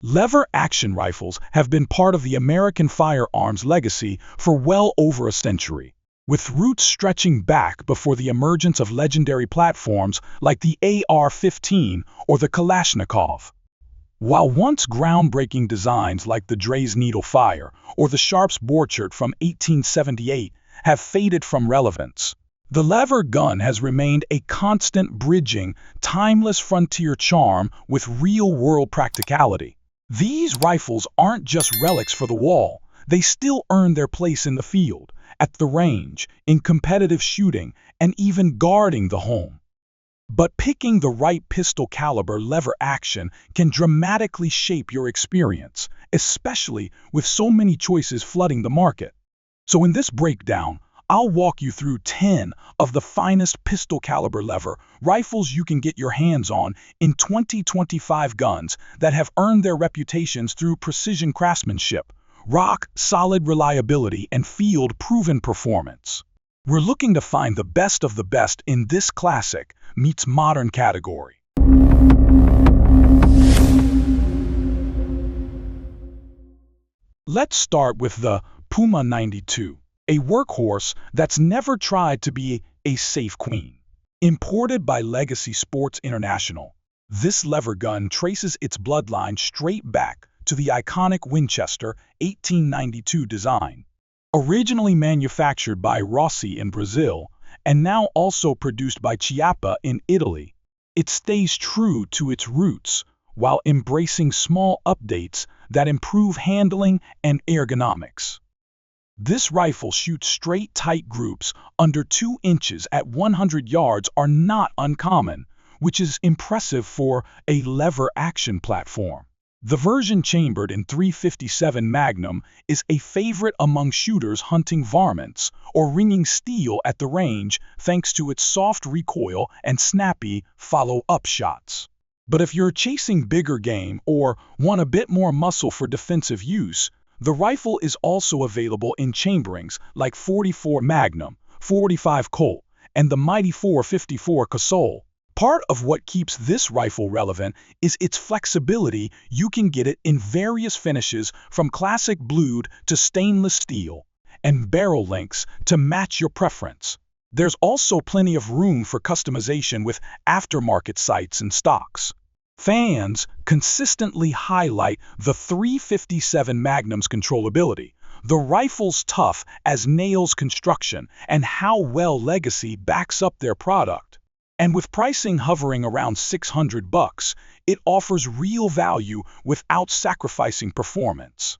Lever-action rifles have been part of the American firearms legacy for well over a century, with roots stretching back before the emergence of legendary platforms like the AR-15 or the Kalashnikov. While once groundbreaking designs like the Dre's Needle Fire or the Sharp's Borchardt from 1878 have faded from relevance, the lever gun has remained a constant bridging, timeless frontier charm with real-world practicality. These rifles aren't just relics for the wall, they still earn their place in the field, at the range, in competitive shooting, and even guarding the home. But picking the right pistol caliber lever action can dramatically shape your experience, especially with so many choices flooding the market. So in this breakdown, I'll walk you through 10 of the finest pistol caliber lever rifles you can get your hands on in 2025 guns that have earned their reputations through precision craftsmanship, rock-solid reliability, and field-proven performance. We're looking to find the best of the best in this classic meets modern category. Let's start with the Puma 92. A workhorse that's never tried to be a safe queen. Imported by Legacy Sports International, this lever gun traces its bloodline straight back to the iconic Winchester 1892 design. Originally manufactured by Rossi in Brazil, and now also produced by Chiappa in Italy, it stays true to its roots while embracing small updates that improve handling and ergonomics. This rifle shoots straight tight groups under 2 inches at 100 yards are not uncommon, which is impressive for a lever-action platform. The version chambered in .357 Magnum is a favorite among shooters hunting varmints or ringing steel at the range thanks to its soft recoil and snappy follow-up shots. But if you're chasing bigger game or want a bit more muscle for defensive use, the rifle is also available in chamberings like .44 Magnum, .45 Colt, and the mighty .454 Casull. Part of what keeps this rifle relevant is its flexibility. You can get it in various finishes from classic blued to stainless steel, and barrel lengths to match your preference. There's also plenty of room for customization with aftermarket sights and stocks. Fans consistently highlight the .357 Magnum's controllability, the rifle's tough as nails construction, and how well Legacy backs up their product. And with pricing hovering around $600, it offers real value without sacrificing performance.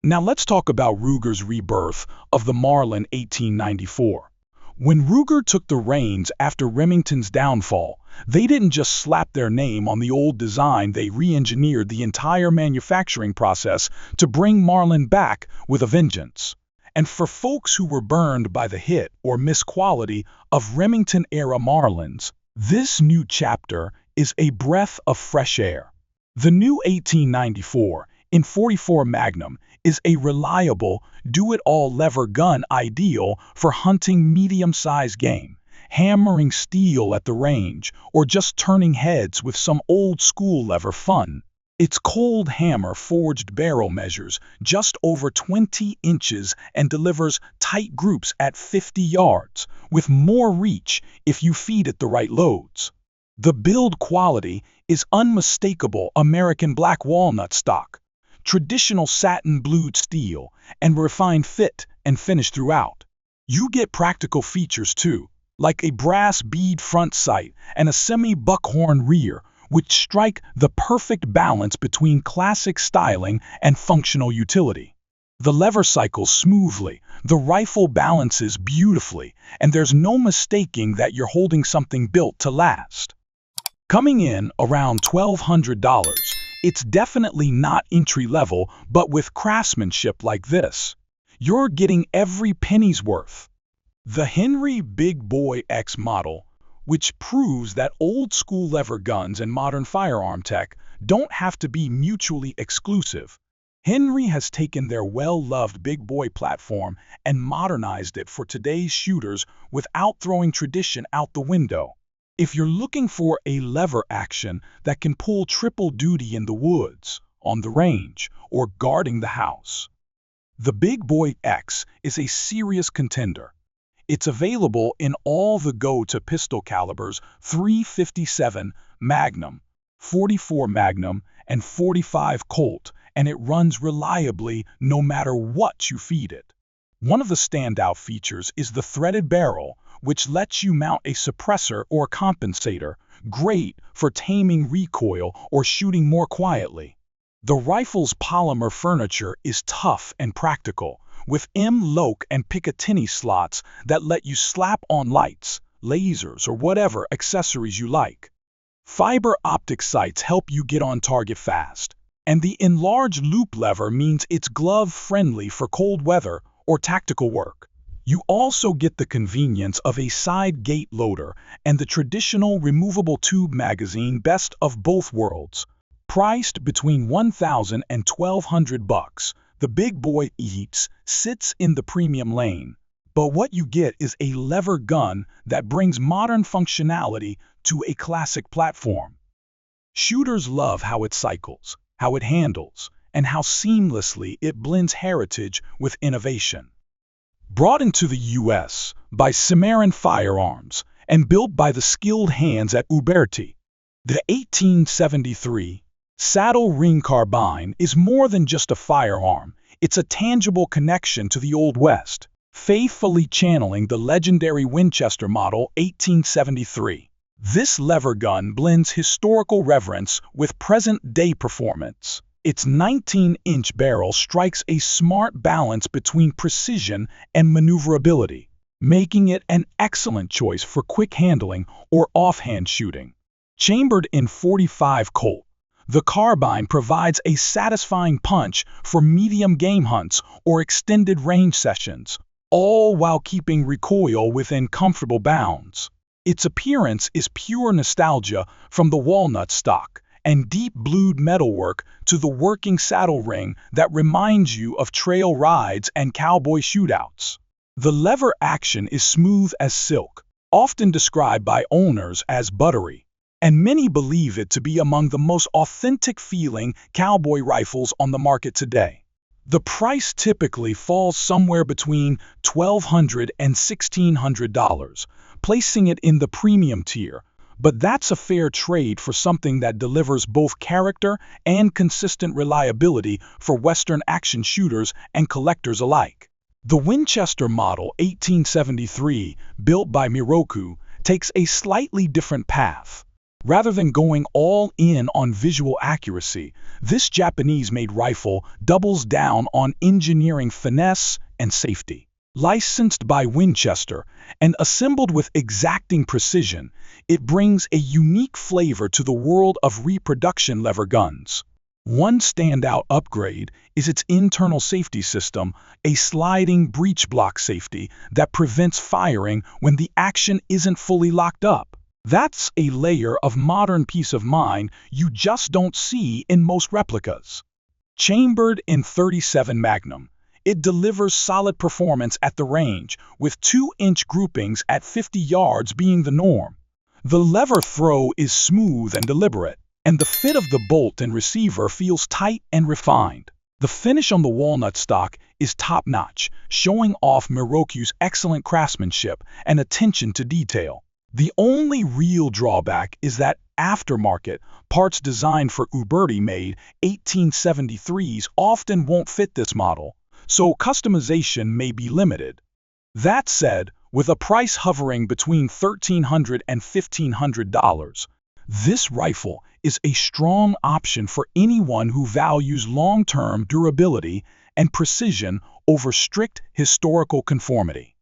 Now let's talk about Ruger's rebirth of the Marlin 1894. When Ruger took the reins after Remington's downfall, they didn't just slap their name on the old design, they re-engineered the entire manufacturing process to bring Marlin back with a vengeance. And for folks who were burned by the hit or miss quality of Remington-era Marlins, this new chapter is a breath of fresh air. The new 1894 in .44 Magnum is a reliable, do-it-all lever gun ideal for hunting medium-sized game, hammering steel at the range, or just turning heads with some old-school lever fun. Its cold hammer forged barrel measures just over 20 inches and delivers tight groups at 50 yards, with more reach if you feed it the right loads. The build quality is unmistakable American black walnut stock, traditional satin blued steel, and refined fit and finish throughout. You get practical features too, like a brass bead front sight and a semi-buckhorn rear, which strike the perfect balance between classic styling and functional utility. The lever cycles smoothly, the rifle balances beautifully, and there's no mistaking that you're holding something built to last. Coming in around $1,200, it's definitely not entry-level, but with craftsmanship like this, you're getting every penny's worth. The Henry Big Boy X model, which proves that old-school lever guns and modern firearm tech don't have to be mutually exclusive. Henry has taken their well-loved Big Boy platform and modernized it for today's shooters without throwing tradition out the window. If you're looking for a lever action that can pull triple duty in the woods, on the range or guarding the house. The Big Boy X is a serious contender. It's available in all the go-to pistol calibers: .357 Magnum, .44 Magnum, and .45 Colt, and it runs reliably no matter what you feed it. One of the standout features is the threaded barrel, which lets you mount a suppressor or compensator, great for taming recoil or shooting more quietly. The rifle's polymer furniture is tough and practical, with M-LOK and Picatinny slots that let you slap on lights, lasers, or whatever accessories you like. Fiber optic sights help you get on target fast, and the enlarged loop lever means it's glove-friendly for cold weather or tactical work. You also get the convenience of a side gate loader and the traditional removable tube magazine, best of both worlds. Priced between $1,000 and $1,200, the Big Boy X sits in the premium lane. But what you get is a lever gun that brings modern functionality to a classic platform. Shooters love how it cycles, how it handles, and how seamlessly it blends heritage with innovation. Brought into the U.S. by Cimarron Firearms and built by the skilled hands at Uberti, the 1873 Saddle Ring Carbine is more than just a firearm. It's a tangible connection to the Old West, faithfully channeling the legendary Winchester model 1873. This lever gun blends historical reverence with present-day performance. Its 19-inch barrel strikes a smart balance between precision and maneuverability, making it an excellent choice for quick handling or offhand shooting. Chambered in .45 Colt, the Carbine provides a satisfying punch for medium game hunts or extended range sessions, all while keeping recoil within comfortable bounds. Its appearance is pure nostalgia, from the walnut stock and deep blued metalwork to the working saddle ring that reminds you of trail rides and cowboy shootouts. The lever action is smooth as silk, often described by owners as buttery, and many believe it to be among the most authentic feeling cowboy rifles on the market today. The price typically falls somewhere between $1,200 and $1,600, placing it in the premium tier, but that's a fair trade for something that delivers both character and consistent reliability for Western action shooters and collectors alike. The Winchester Model 1873, built by Miroku, takes a slightly different path. Rather than going all in on visual accuracy, this Japanese-made rifle doubles down on engineering finesse and safety. Licensed by Winchester and assembled with exacting precision, it brings a unique flavor to the world of reproduction lever guns. One standout upgrade is its internal safety system, a sliding breech block safety that prevents firing when the action isn't fully locked up. That's a layer of modern peace of mind you just don't see in most replicas. Chambered in .37 Magnum, it delivers solid performance at the range, with 2-inch groupings at 50 yards being the norm. The lever throw is smooth and deliberate, and the fit of the bolt and receiver feels tight and refined. The finish on the walnut stock is top-notch, showing off Miroku's excellent craftsmanship and attention to detail. The only real drawback is that aftermarket parts designed for Uberti-made 1873s often won't fit this model, so customization may be limited. That said, with a price hovering between $1,300 and $1,500, this rifle is a strong option for anyone who values long-term durability and precision over strict historical conformity.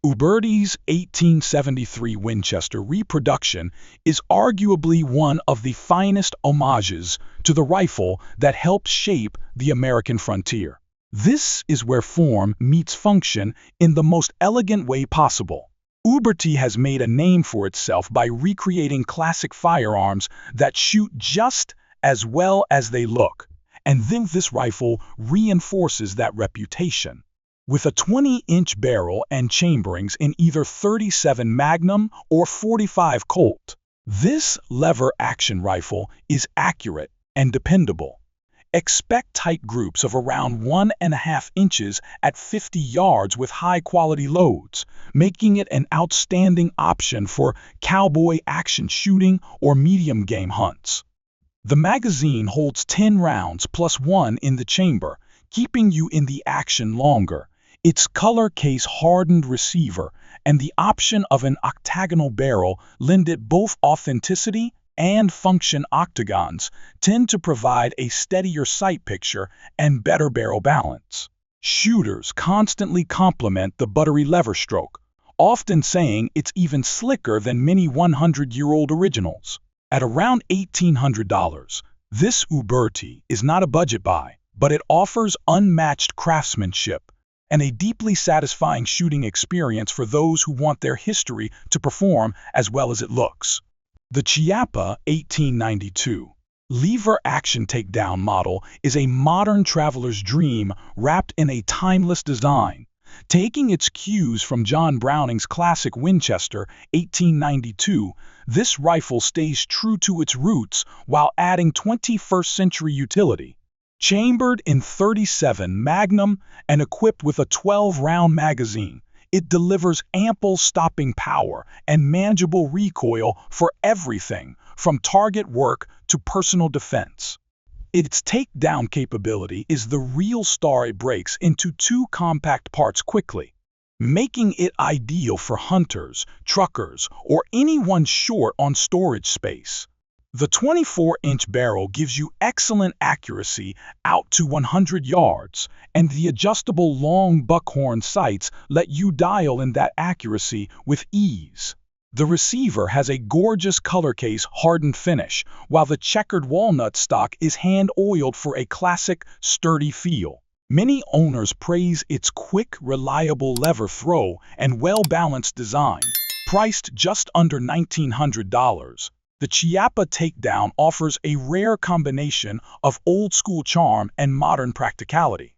Uberti's 1873 Winchester reproduction is arguably one of the finest homages to the rifle that helped shape the American frontier. This is where form meets function in the most elegant way possible. Uberti has made a name for itself by recreating classic firearms that shoot just as well as they look, and then this rifle reinforces that reputation. With a 20-inch barrel and chamberings in either .37 Magnum or .45 Colt, this lever-action rifle is accurate and dependable. Expect tight groups of around 1.5 inches at 50 yards with high-quality loads, making it an outstanding option for cowboy action shooting or medium game hunts. The magazine holds 10 rounds plus one in the chamber, keeping you in the action longer. Its color case hardened receiver and the option of an octagonal barrel lend it both authenticity and function. Octagons tend to provide a steadier sight picture and better barrel balance. Shooters constantly compliment the buttery lever stroke, often saying it's even slicker than many 100-year-old originals. At around $1,800, this Uberti is not a budget buy, but it offers unmatched craftsmanship and a deeply satisfying shooting experience for those who want their history to perform as well as it looks. The Chiappa 1892 lever action takedown model is a modern traveler's dream wrapped in a timeless design. Taking its cues from John Browning's classic Winchester 1892, this rifle stays true to its roots while adding 21st century utility. Chambered in .37 Magnum and equipped with a 12-round magazine, it delivers ample stopping power and manageable recoil for everything from target work to personal defense. Its takedown capability is the real star. It breaks into two compact parts quickly, making it ideal for hunters, truckers, or anyone short on storage space. The 24-inch barrel gives you excellent accuracy out to 100 yards, and the adjustable long buckhorn sights let you dial in that accuracy with ease. The receiver has a gorgeous color case hardened finish, while the checkered walnut stock is hand-oiled for a classic, sturdy feel. Many owners praise its quick, reliable lever throw and well-balanced design. Priced just under $1,900, the Chiappa Takedown offers a rare combination of old-school charm and modern practicality.